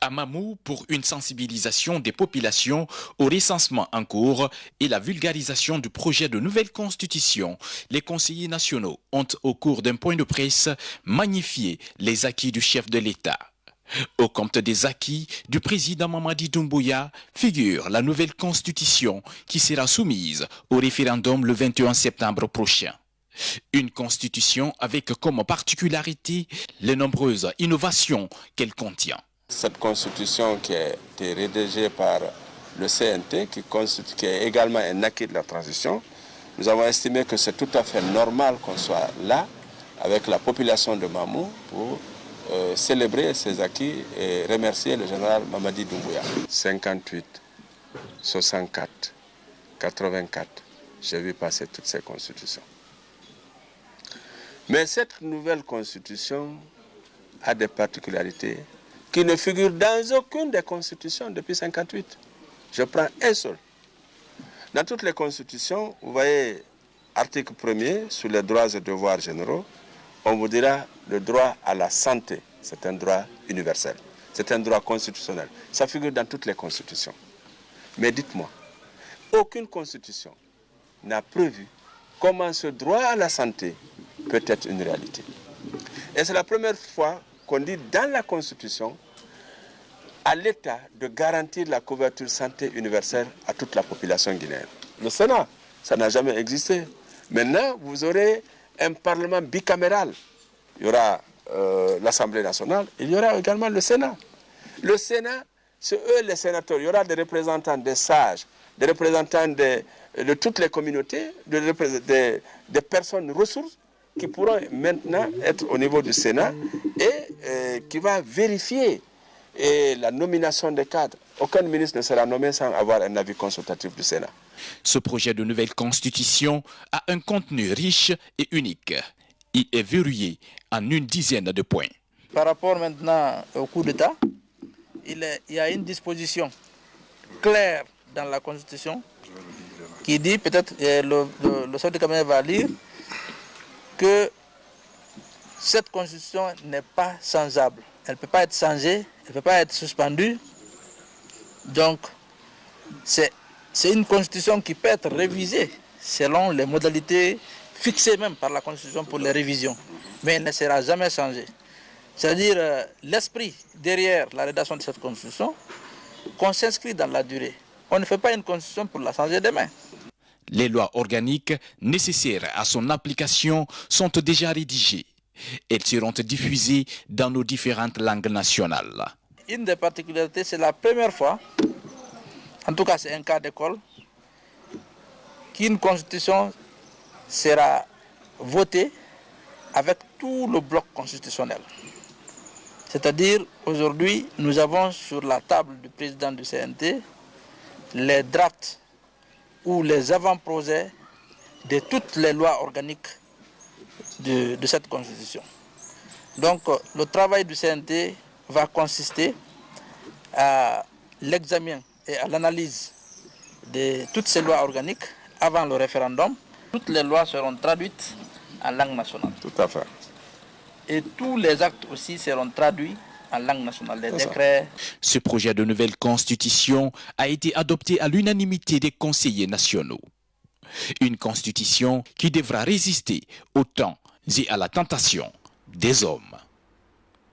À Mamou, pour une sensibilisation des populations au recensement en cours et la vulgarisation du projet de nouvelle constitution, les conseillers nationaux ont, au cours d'un point de presse, magnifié les acquis du chef de l'État. Au compte des acquis du président Mamadi Doumbouya figure la nouvelle constitution qui sera soumise au référendum le 21 septembre prochain. Une constitution avec comme particularité les nombreuses innovations qu'elle contient. Cette constitution qui a été rédigée par le CNT, qui est également un acquis de la transition, nous avons estimé que c'est tout à fait normal qu'on soit là avec la population de Mamou pour célébrer ces acquis et remercier le général Mamadi Doumbouya. 58, 64, 84, j'ai vu passer toutes ces constitutions. Mais cette nouvelle constitution a des particularités qui ne figurent dans aucune des constitutions depuis 58. Je prends un seul. Dans toutes les constitutions, vous voyez, article 1er, sur les droits et devoirs généraux, on vous dira le droit à la santé. C'est un droit universel. C'est un droit constitutionnel. Ça figure dans toutes les constitutions. Mais dites-moi, aucune constitution n'a prévu comment ce droit à la santé peut être une réalité. Et c'est la première fois qu'on dit dans la Constitution à l'État de garantir la couverture santé universelle à toute la population guinéenne. Le Sénat, ça n'a jamais existé. Maintenant, vous aurez un Parlement bicaméral. Il y aura l'Assemblée nationale, il y aura également le Sénat. Le Sénat, c'est eux les sénateurs. Il y aura des représentants des sages, des représentants de toutes les communautés, des personnes ressources qui pourront maintenant être au niveau du Sénat et qui va vérifier la nomination des cadres. Aucun ministre ne sera nommé sans avoir un avis consultatif du Sénat. Ce projet de nouvelle constitution a un contenu riche et unique. Il est verrouillé en une dizaine de points. Par rapport maintenant au coup d'État, il y a une disposition claire dans la Constitution qui dit, peut-être le chef de cabinet va lire, que cette Constitution n'est pas changeable. Elle ne peut pas être changée, elle ne peut pas être suspendue. Donc, c'est une Constitution qui peut être révisée selon les modalités fixées même par la Constitution pour les révisions. Mais elle ne sera jamais changée. C'est-à-dire l'esprit derrière la rédaction de cette Constitution, qu'on s'inscrit dans la durée. On ne fait pas une Constitution pour la changer demain. Les lois organiques nécessaires à son application sont déjà rédigées. Elles seront diffusées dans nos différentes langues nationales. Une des particularités, c'est la première fois, en tout cas c'est un cas d'école, qu'une constitution sera votée avec tout le bloc constitutionnel. C'est-à-dire, aujourd'hui, nous avons sur la table du président du CNT les drafts ou les avant-projets de toutes les lois organiques de cette Constitution. Donc, le travail du CNT va consister à l'examen et à l'analyse de toutes ces lois organiques avant le référendum. Toutes les lois seront traduites en langue nationale. Tout à fait. Et tous les actes aussi seront traduits en langue nationale, les décrets. Ce projet de nouvelle constitution a été adopté à l'unanimité des conseillers nationaux. Une constitution qui devra résister au temps et à la tentation des hommes.